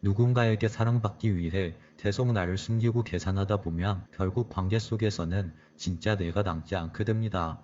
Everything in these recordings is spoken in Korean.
누군가에게 사랑받기 위해 계속 나를 숨기고 계산하다 보면 결국 관계 속에서는 진짜 내가 남지 않게 됩니다.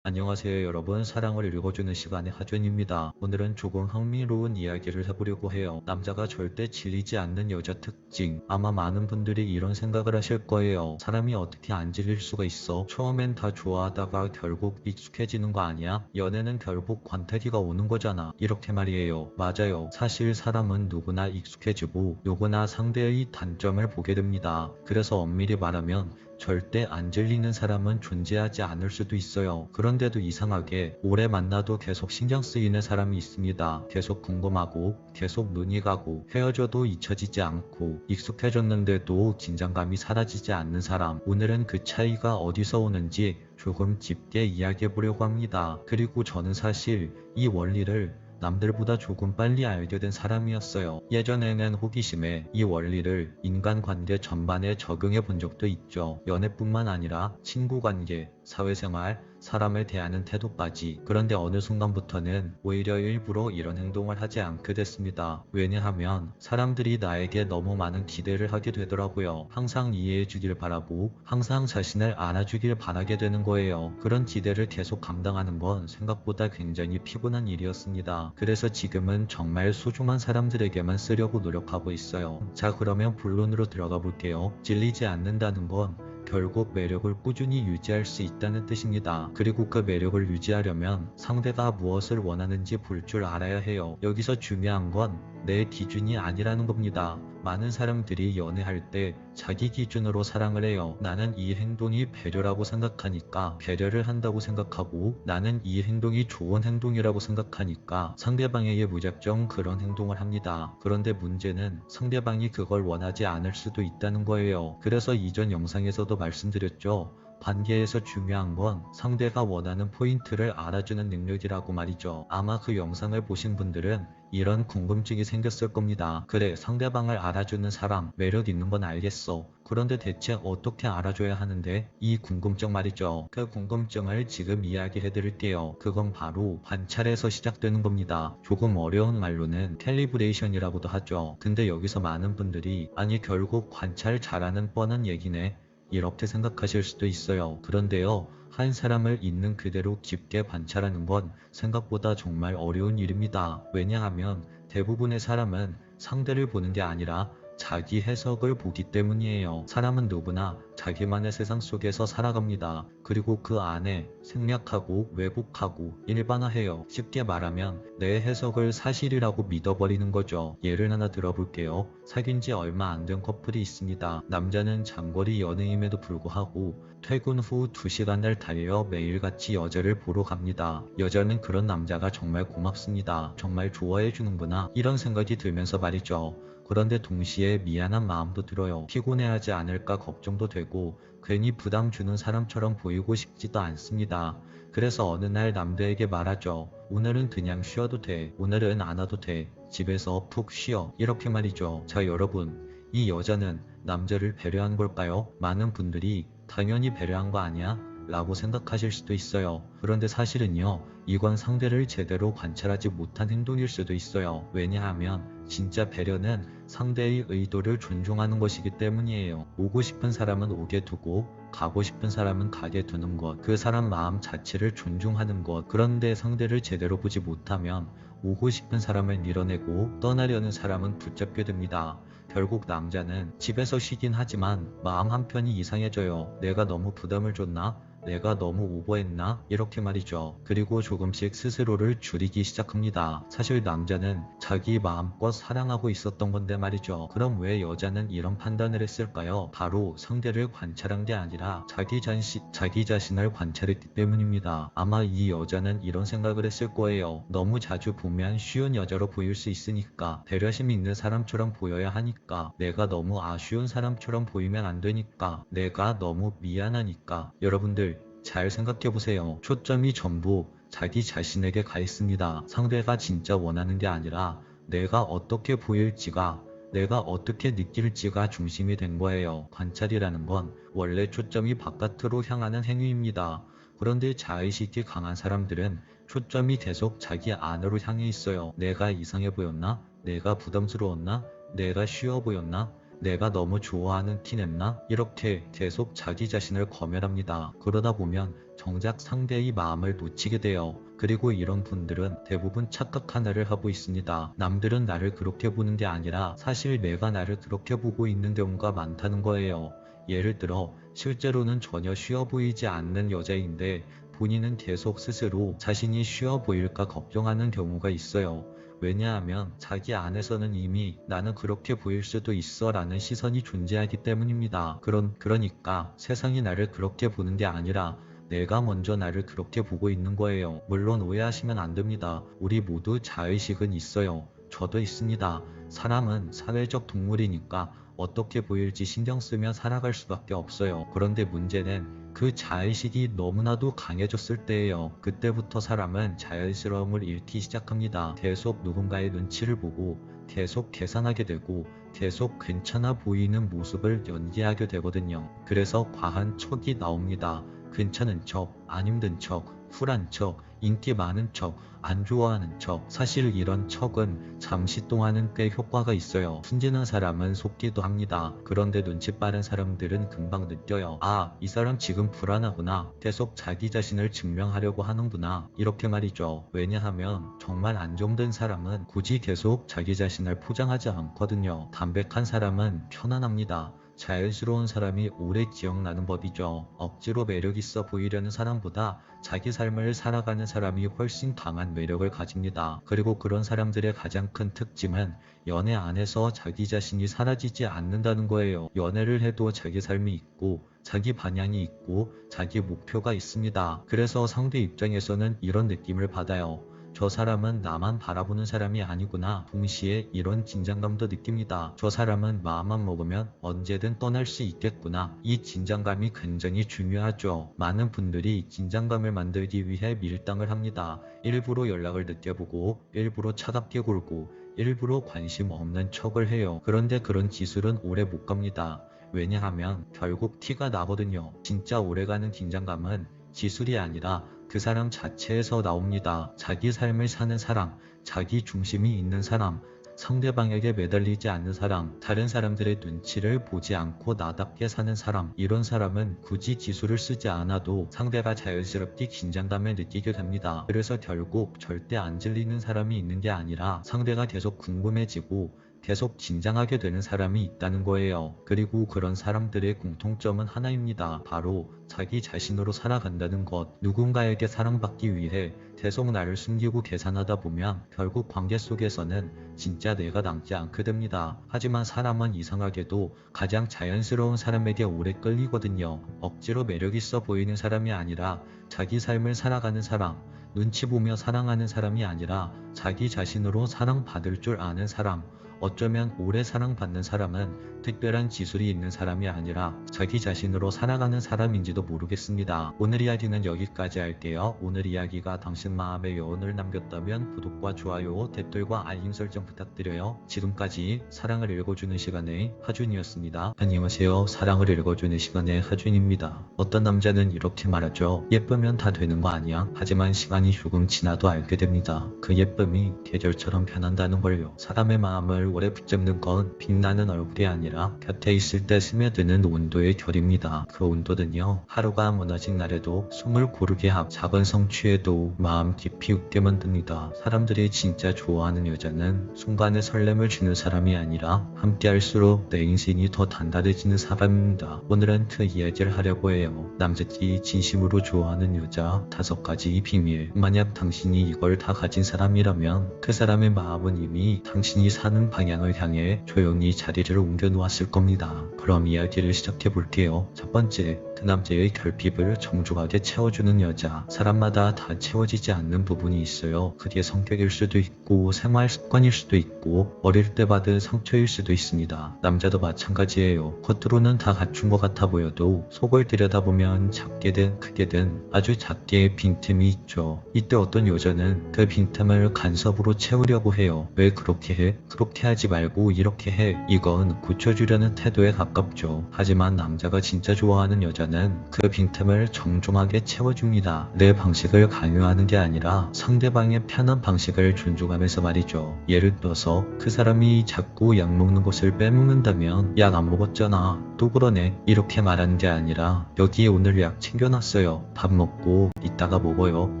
안녕하세요 여러분, 사랑을 읽어주는 시간의 하준입니다. 오늘은 조금 흥미로운 이야기를 해보려고 해요. 남자가 절대 질리지 않는 여자 특징. 아마 많은 분들이 이런 생각을 하실 거예요. 사람이 어떻게 안 질릴 수가 있어? 처음엔 다 좋아하다가 결국 익숙해지는 거 아니야? 연애는 결국 권태기가 오는 거잖아. 이렇게 말이에요. 맞아요. 사실 사람은 누구나 익숙해지고 누구나 상대의 단점을 보게 됩니다. 그래서 엄밀히 말하면 절대 안 질리는 사람은 존재하지 않을 수도 있어요. 그런데도 이상하게 오래 만나도 계속 신경 쓰이는 사람이 있습니다. 계속 궁금하고 계속 눈이 가고 헤어져도 잊혀지지 않고 익숙해졌는데도 긴장감이 사라지지 않는 사람. 오늘은 그 차이가 어디서 오는지 조금 깊게 이야기해 보려고 합니다. 그리고 저는 사실 이 원리를 남들보다 조금 빨리 알게 된 사람이었어요. 예전에는 호기심에 이 원리를 인간관계 전반에 적용해 본 적도 있죠. 연애뿐만 아니라 친구관계, 사회생활, 사람을 대하는 태도까지. 그런데 어느 순간부터는 오히려 일부러 이런 행동을 하지 않게 됐습니다. 왜냐하면 사람들이 나에게 너무 많은 기대를 하게 되더라고요. 항상 이해해 주길 바라고 항상 자신을 안아주길 바라게 되는 거예요. 그런 기대를 계속 감당하는 건 생각보다 굉장히 피곤한 일이었습니다. 그래서 지금은 정말 소중한 사람들에게만 쓰려고 노력하고 있어요. 자, 그러면 본론으로 들어가 볼게요. 질리지 않는다는 건 결국 매력을 꾸준히 유지할 수 있다는 뜻입니다. 그리고 그 매력을 유지하려면 상대가 무엇을 원하는지 볼 줄 알아야 해요. 여기서 중요한 건 내 기준이 아니라는 겁니다. 많은 사람들이 연애할 때 자기 기준으로 사랑을 해요. 나는 이 행동이 배려라고 생각하니까 배려를 한다고 생각하고, 나는 이 행동이 좋은 행동이라고 생각하니까 상대방에게 무작정 그런 행동을 합니다. 그런데 문제는 상대방이 그걸 원하지 않을 수도 있다는 거예요. 그래서 이전 영상에서도 말씀드렸죠. 관계에서 중요한 건 상대가 원하는 포인트를 알아주는 능력이라고 말이죠. 아마 그 영상을 보신 분들은 이런 궁금증이 생겼을 겁니다. 그래, 상대방을 알아주는 사람 매력 있는 건 알겠어. 그런데 대체 어떻게 알아줘야 하는데? 이 궁금증 말이죠. 그 궁금증을 지금 이야기해 드릴게요. 그건 바로 관찰에서 시작되는 겁니다. 조금 어려운 말로는 캘리브레이션이라고도 하죠. 근데 여기서 많은 분들이 아니 결국 관찰 잘하는 뻔한 얘기네, 이렇게 생각하실 수도 있어요. 그런데요, 한 사람을 있는 그대로 깊게 관찰하는 건 생각보다 정말 어려운 일입니다. 왜냐하면 대부분의 사람은 상대를 보는 게 아니라 자기 해석을 보기 때문이에요. 사람은 누구나 자기만의 세상 속에서 살아갑니다. 그리고 그 안에 생략하고 왜곡하고 일반화해요. 쉽게 말하면 내 해석을 사실이라고 믿어버리는 거죠. 예를 하나 들어볼게요. 사귄 지 얼마 안 된 커플이 있습니다. 남자는 장거리 연애임에도 불구하고 퇴근 후 2시간을 달려 매일같이 여자를 보러 갑니다. 여자는 그런 남자가 정말 고맙습니다. 정말 좋아해 주는구나, 이런 생각이 들면서 말이죠. 그런데 동시에 미안한 마음도 들어요. 피곤해하지 않을까 걱정도 되고 괜히 부담 주는 사람처럼 보이고 싶지도 않습니다. 그래서 어느 날 남자에게 말하죠. 오늘은 그냥 쉬어도 돼. 오늘은 안 와도 돼. 집에서 푹 쉬어. 이렇게 말이죠. 자, 여러분, 이 여자는 남자를 배려한 걸까요? 많은 분들이 당연히 배려한 거 아니야? 라고 생각하실 수도 있어요. 그런데 사실은요, 이건 상대를 제대로 관찰하지 못한 행동일 수도 있어요. 왜냐하면 진짜 배려는 상대의 의도를 존중하는 것이기 때문이에요. 오고 싶은 사람은 오게 두고 가고 싶은 사람은 가게 두는 것, 그 사람 마음 자체를 존중하는 것. 그런데 상대를 제대로 보지 못하면 오고 싶은 사람을 밀어내고 떠나려는 사람은 붙잡게 됩니다. 결국 남자는 집에서 쉬긴 하지만 마음 한편이 이상해져요. 내가 너무 부담을 줬나? 내가 너무 오버했나? 이렇게 말이죠. 그리고 조금씩 스스로를 줄이기 시작합니다. 사실 남자는 자기 마음껏 사랑하고 있었던 건데 말이죠. 그럼 왜 여자는 이런 판단을 했을까요? 바로 상대를 관찰한 게 아니라 자기 자신을 관찰했기 때문입니다. 아마 이 여자는 이런 생각을 했을 거예요. 너무 자주 보면 쉬운 여자로 보일 수 있으니까, 배려심 있는 사람처럼 보여야 하니까, 내가 너무 아쉬운 사람처럼 보이면 안 되니까, 내가 너무 미안하니까. 여러분들 잘 생각해보세요. 초점이 전부 자기 자신에게 가 있습니다. 상대가 진짜 원하는 게 아니라 내가 어떻게 보일지가, 내가 어떻게 느낄지가 중심이 된 거예요. 관찰이라는 건 원래 초점이 바깥으로 향하는 행위입니다. 그런데 자의식이 강한 사람들은 초점이 계속 자기 안으로 향해 있어요. 내가 이상해 보였나? 내가 부담스러웠나? 내가 쉬워 보였나? 내가 너무 좋아하는 티 냈나? 이렇게 계속 자기 자신을 검열합니다. 그러다 보면 정작 상대의 마음을 놓치게 돼요. 그리고 이런 분들은 대부분 착각 하나를 하고 있습니다. 남들은 나를 그렇게 보는 게 아니라 사실 내가 나를 그렇게 보고 있는 경우가 많다는 거예요. 예를 들어 실제로는 전혀 쉬워 보이지 않는 여자인데 본인은 계속 스스로 자신이 쉬워 보일까 걱정하는 경우가 있어요. 왜냐하면 자기 안에서는 이미 나는 그렇게 보일 수도 있어 라는 시선이 존재하기 때문입니다. 그러니까 세상이 나를 그렇게 보는 게 아니라 내가 먼저 나를 그렇게 보고 있는 거예요. 물론 오해하시면 안 됩니다. 우리 모두 자의식은 있어요. 저도 있습니다. 사람은 사회적 동물이니까 어떻게 보일지 신경 쓰며 살아갈 수밖에 없어요. 그런데 문제는 그 자의식이 너무나도 강해졌을 때예요. 그때부터 사람은 자연스러움을 잃기 시작합니다. 계속 누군가의 눈치를 보고 계속 계산하게 되고 계속 괜찮아 보이는 모습을 연기하게 되거든요. 그래서 과한 척이 나옵니다. 괜찮은 척, 안 힘든 척, 쿨한 척, 인기 많은 척, 안 좋아하는 척. 사실 이런 척은 잠시 동안은 꽤 효과가 있어요. 순진한 사람은 속기도 합니다. 그런데 눈치 빠른 사람들은 금방 느껴요. 아, 이 사람 지금 불안하구나. 계속 자기 자신을 증명하려고 하는구나. 이렇게 말이죠. 왜냐하면 정말 안정된 사람은 굳이 계속 자기 자신을 포장하지 않거든요. 담백한 사람은 편안합니다. 자연스러운 사람이 오래 기억나는 법이죠. 억지로 매력 있어 보이려는 사람보다 자기 삶을 살아가는 사람이 훨씬 강한 매력을 가집니다. 그리고 그런 사람들의 가장 큰 특징은 연애 안에서 자기 자신이 사라지지 않는다는 거예요. 연애를 해도 자기 삶이 있고 자기 방향이 있고 자기 목표가 있습니다. 그래서 상대 입장에서는 이런 느낌을 받아요. 저 사람은 나만 바라보는 사람이 아니구나. 동시에 이런 긴장감도 느낍니다. 저 사람은 마음만 먹으면 언제든 떠날 수 있겠구나. 이 긴장감이 굉장히 중요하죠. 많은 분들이 긴장감을 만들기 위해 밀당을 합니다. 일부러 연락을 늦게 보고 일부러 차갑게 굴고 일부러 관심 없는 척을 해요. 그런데 그런 기술은 오래 못 갑니다. 왜냐하면 결국 티가 나거든요. 진짜 오래가는 긴장감은 기술이 아니라 그 사람 자체에서 나옵니다. 자기 삶을 사는 사람, 자기 중심이 있는 사람, 상대방에게 매달리지 않는 사람, 다른 사람들의 눈치를 보지 않고 나답게 사는 사람. 이런 사람은 굳이 기술을 쓰지 않아도 상대가 자연스럽게 긴장감을 느끼게 됩니다. 그래서 결국 절대 안 질리는 사람이 있는 게 아니라 상대가 계속 궁금해지고 계속 긴장하게 되는 사람이 있다는 거예요. 그리고 그런 사람들의 공통점은 하나입니다. 바로 자기 자신으로 살아간다는 것. 누군가에게 사랑받기 위해 계속 나를 숨기고 계산하다 보면 결국 관계 속에서는 진짜 내가 남지 않게 됩니다. 하지만 사람은 이상하게도 가장 자연스러운 사람에게 오래 끌리거든요. 억지로 매력 있어 보이는 사람이 아니라 자기 삶을 살아가는 사람, 눈치 보며 사랑하는 사람이 아니라 자기 자신으로 사랑받을 줄 아는 사람. 어쩌면 오래 사랑받는 사람은 특별한 기술이 있는 사람이 아니라 자기 자신으로 살아가는 사람인지도 모르겠습니다. 오늘 이야기는 여기까지 할게요. 오늘 이야기가 당신 마음에 여운을 남겼다면 구독과 좋아요, 댓글과 알림 설정 부탁드려요. 지금까지 사랑을 읽어주는 시간의 하준이었습니다. 안녕하세요. 사랑을 읽어주는 시간의 하준입니다. 어떤 남자는 이렇게 말하죠. 예쁘면 다 되는 거 아니야? 하지만 시간이 조금 지나도 알게 됩니다. 그 예쁨이 계절처럼 변한다는 걸요. 사람의 마음을 오래 붙잡는 건 빛나는 얼굴이 아니라 곁에 있을 때 스며드는 온도의 결입니다. 그 온도는요, 하루가 무너진 날에도 숨을 고르게 하고 작은 성취에도 마음 깊이 웃게 만듭니다. 사람들이 진짜 좋아하는 여자는 순간의 설렘을 주는 사람이 아니라 함께 할수록 내 인생이 더 단단해지는 사람입니다. 오늘은 그 이야기를 하려고 해요. 남자들이 진심으로 좋아하는 여자 5가지 비밀. 만약 당신이 이걸 다 가진 사람이라면 그 사람의 마음은 이미 당신이 사는 방향을 향해 조용히 자리를 옮겨 놓았을 겁니다. 그럼 이야기를 시작해 볼게요. 첫 번째, 그 남자의 결핍을 정중하게 채워주는 여자. 사람마다 다 채워지지 않는 부분이 있어요. 그게 성격일 수도 있고 생활 습관일 수도 있고 어릴 때 받은 상처일 수도 있습니다. 남자도 마찬가지예요. 겉으로는 다 갖춘 것 같아 보여도 속을 들여다보면 작게든 크게든 아주 작게 빈틈이 있죠. 이때 어떤 여자는 그 빈틈을 간섭으로 채우려고 해요. 왜 그렇게 해? 그렇게 하지 말고 이렇게 해. 이건 고쳐주려는 태도에 가깝죠. 하지만 남자가 진짜 좋아하는 여자는 남자는 그 빈틈을 정중하게 채워줍니다. 내 방식을 강요하는 게 아니라 상대방의 편한 방식을 존중하면서 말이죠. 예를 들어서 그 사람이 자꾸 약 먹는 것을 빼먹는다면 약 안 먹었잖아. 또 그러네. 이렇게 말하는 게 아니라 여기 오늘 약 챙겨놨어요. 밥 먹고 이따가 먹어요.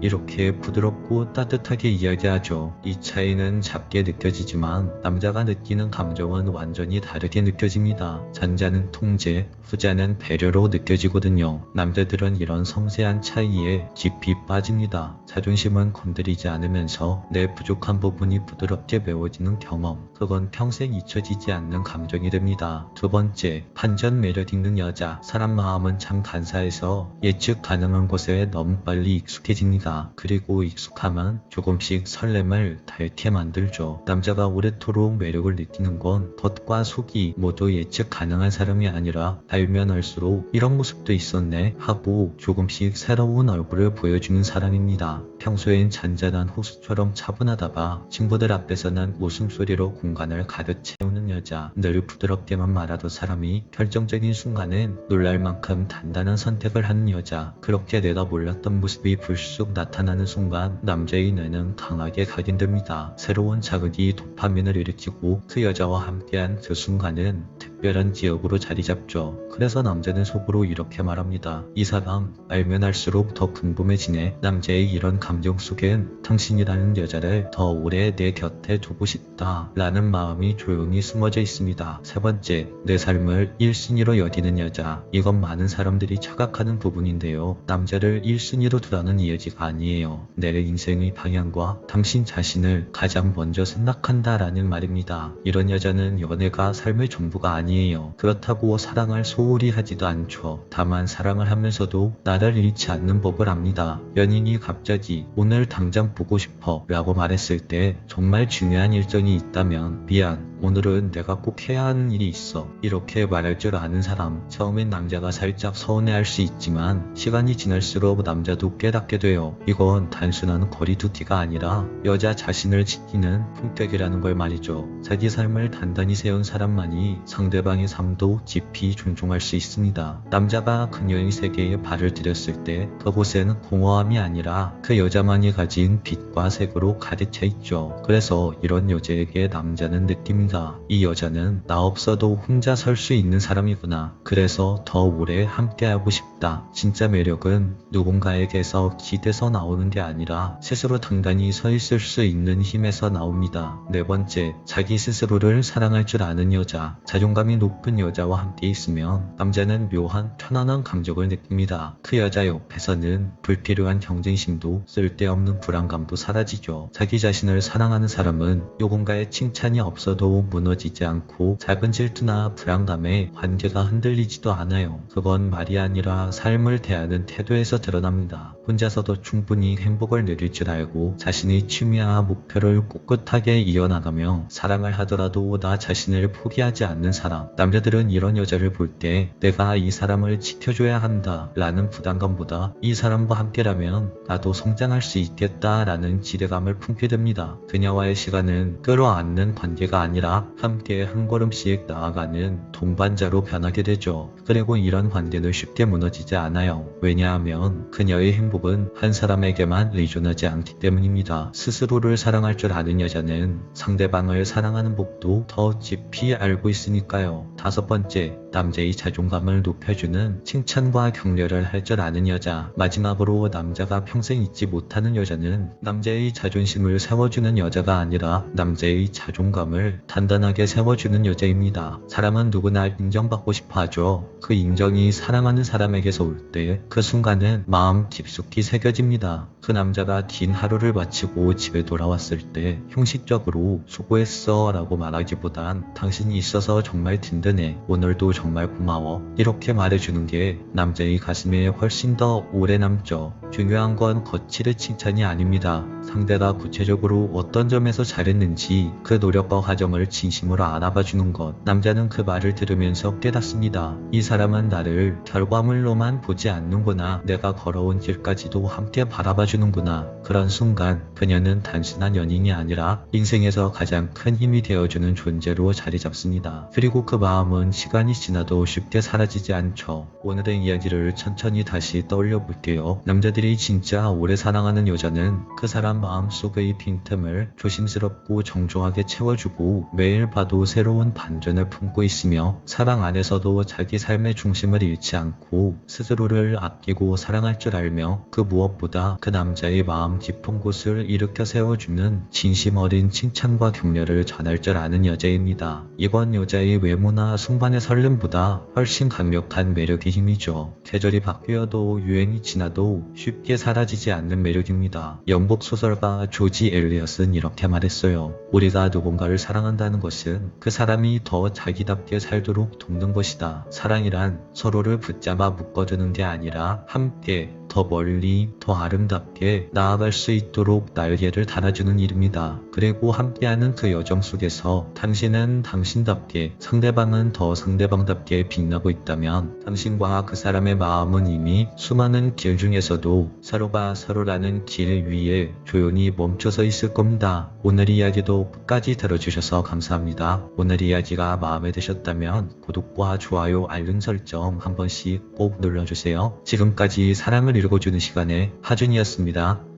이렇게 부드럽고 따뜻하게 이야기하죠. 이 차이는 작게 느껴지지만 남자가 느끼는 감정은 완전히 다르게 느껴집니다. 전자는 통제, 후자는 배려로 느껴지거든요. 남자들은 이런 섬세한 차이에 깊이 빠집니다. 자존심은 건드리지 않으면서 내 부족한 부분이 부드럽게 메워지는 경험. 그건 평생 잊혀지지 않는 감정이 됩니다. 두 번째, 반전 매력 있는 여자. 사람 마음은 참 간사해서 예측 가능한 것에 너무 빨리 익숙해집니다. 그리고 익숙하면 조금씩 설렘을 닳게 만들죠. 남자가 오래도록 매력을 느끼는 건 겉과 속이 모두 예측 가능한 사람이 아니라 알면 알수록 이런 모습도 있었네 하고 조금씩 새로운 얼굴을 보여주는 사람입니다. 평소엔 잔잔한 호수처럼 차분하다가 친구들 앞에서는 웃음소리로 공간을 가득 채우는 여자. 늘 부드럽게만 말하던 사람이 결정적인 순간엔 놀랄 만큼 단단한 선택을 하는 여자. 그렇게 내가 몰랐던 모습이 불쑥 나타나는 순간 남자의 뇌는 강하게 각인됩니다. 새로운 자극이 도파민을 일으키고 그 여자와 함께한 그 순간은 특별한 기억으로 자리 잡죠. 그래서 남자는 속으로 이렇게 말합니다. 이 사람 알면 알수록 더 궁금해지네. 남자의 이런 감정 속엔 당신이라는 여자를 더 오래 내 곁에 두고 싶다 라는 마음이 조용히 숨어져 있습니다. 세 번째, 내 삶을 1순위로 여기는 여자. 이건 많은 사람들이 착각하는 부분인데요. 남자를 1순위로 두라는 이야기가 아니에요. 내 인생의 방향과 당신 자신을 가장 먼저 생각한다 라는 말입니다. 이런 여자는 연애가 삶의 전부가 아니에요. 그렇다고 사랑을 소홀히 하지도 않죠. 다만 사랑을 하면서도 나를 잃지 않는 법을 압니다. 연인이 갑자기 오늘 당장 보고 싶어 라고 말했을 때 정말 중요한 일정이 있다면 미안, 오늘은 내가 꼭 해야 하는 일이 있어. 이렇게 말할 줄 아는 사람. 처음엔 남자가 살짝 서운해할 수 있지만 시간이 지날수록 남자도 깨닫게 돼요. 이건 단순한 거리두기가 아니라 여자 자신을 지키는 품격이라는 걸 말이죠. 자기 삶을 단단히 세운 사람만이 상대방의 삶도 깊이 존중할 수 있습니다. 남자가 그녀의 세계에 발을 들였을 때 그곳에는 공허함이 아니라 그 여자만이 가진 빛과 색으로 가득 차 있죠. 그래서 이런 여자에게 남자는 느낍니다. 이 여자는 나 없어도 혼자 설 수 있는 사람이구나. 그래서 더 오래 함께하고 싶다. 진짜 매력은 누군가에게서 기대서 나오는 게 아니라 스스로 단단히 서 있을 수 있는 힘에서 나옵니다. 네 번째, 자기 스스로를 사랑할 줄 아는 여자. 자존감이 높은 여자와 함께 있으면 남자는 묘한 편안한 감정을 느낍니다. 그 여자 옆에서는 불필요한 경쟁심도 쓸데없는 불안감도 사라지죠. 자기 자신을 사랑하는 사람은 누군가의 칭찬이 없어도 무너지지 않고 작은 질투나 불안감에 관계가 흔들리지도 않아요. 그건 말이 아니라 삶을 대하는 태도에서 드러납니다. 혼자서도 충분히 행복을 누릴 줄 알고 자신의 취미와 목표를 꿋꿋하게 이어나가며 사랑을 하더라도 나 자신을 포기하지 않는 사람. 남자들은 이런 여자를 볼 때 내가 이 사람을 지켜줘야 한다 라는 부담감보다 이 사람과 함께라면 나도 성장할 수 있겠다 라는 기대감을 품게 됩니다. 그녀와의 시간은 끌어안는 관계가 아니라 함께 한 걸음씩 나아가는 동반자로 변하게 되죠. 그리고 이런 관계는 쉽게 무너지지 않아요. 왜냐하면 그녀의 행복은 한 사람에게만 의존하지 않기 때문입니다. 스스로를 사랑할 줄 아는 여자는 상대방을 사랑하는 법도 더 깊이 알고 있으니까요. 다섯 번째, 남자의 자존감을 높여주는 칭찬과 격려를 할 줄 아는 여자. 마지막으로 남자가 평생 잊지 못하는 여자는 남자의 자존심을 세워주는 여자가 아니라 남자의 자존감을 단단하게 세워주는 여자입니다. 사람은 누구나 인정받고 싶어 하죠. 그 인정이 사랑하는 사람에게서 올 때 그 순간은 마음 깊숙이 새겨집니다. 그 남자가 긴 하루를 마치고 집에 돌아왔을 때 형식적으로 수고했어 라고 말하기보단 당신이 있어서 정말 든든해. 오늘도 정말 고마워. 이렇게 말해주는 게 남자의 가슴에 훨씬 더 오래 남죠. 중요한 건 거칠의 칭찬이 아닙니다. 상대가 구체적으로 어떤 점에서 잘했는지 그 노력과 과정을 진심으로 알아봐주는 것. 남자는 그 말을 들으면서 깨닫습니다. 이 사람은 나를 결과물로만 보지 않는구나. 내가 걸어온 길까지도 함께 바라봐주는구나. 그런 순간 그녀는 단순한 연인이 아니라 인생에서 가장 큰 힘이 되어주는 존재로 자리 잡습니다. 그리고 그 마음 마음은 시간이 지나도 쉽게 사라지지 않죠. 오늘의 이야기를 천천히 다시 떠올려 볼게요. 남자들이 진짜 오래 사랑하는 여자는 그 사람 마음속의 빈틈을 조심스럽고 정중하게 채워주고 매일 봐도 새로운 반전을 품고 있으며 사랑 안에서도 자기 삶의 중심을 잃지 않고 스스로를 아끼고 사랑할 줄 알며 그 무엇보다 그 남자의 마음 깊은 곳을 일으켜 세워주는 진심 어린 칭찬과 격려를 전할 줄 아는 여자입니다. 이번 여자의 외모나 순간의 설렘보다 훨씬 강력한 매력의 힘이죠. 계절이 바뀌어도 유행이 지나도 쉽게 사라지지 않는 매력입니다. 영국 소설가 조지 엘리엇은 이렇게 말했어요. 우리가 누군가를 사랑한다는 것은 그 사람이 더 자기답게 살도록 돕는 것이다. 사랑이란 서로를 붙잡아 묶어두는 게 아니라 함께 더 멀리 더 아름답게 나아갈 수 있도록 날개를 달아주는 일입니다. 그리고 함께하는 그 여정 속에서 당신은 당신답게 상대방은 더 상대방답게 빛나고 있다면 당신과 그 사람의 마음은 이미 수많은 길 중에서도 서로가 서로라는 길 위에 조용히 멈춰서 있을 겁니다. 오늘 이야기도 끝까지 들어주셔서 감사합니다. 오늘 이야기가 마음에 드셨다면 구독과 좋아요 알림 설정 한 번씩 꼭 눌러주세요. 지금까지 사랑을 읽어주는 시간의 하준이었습니다.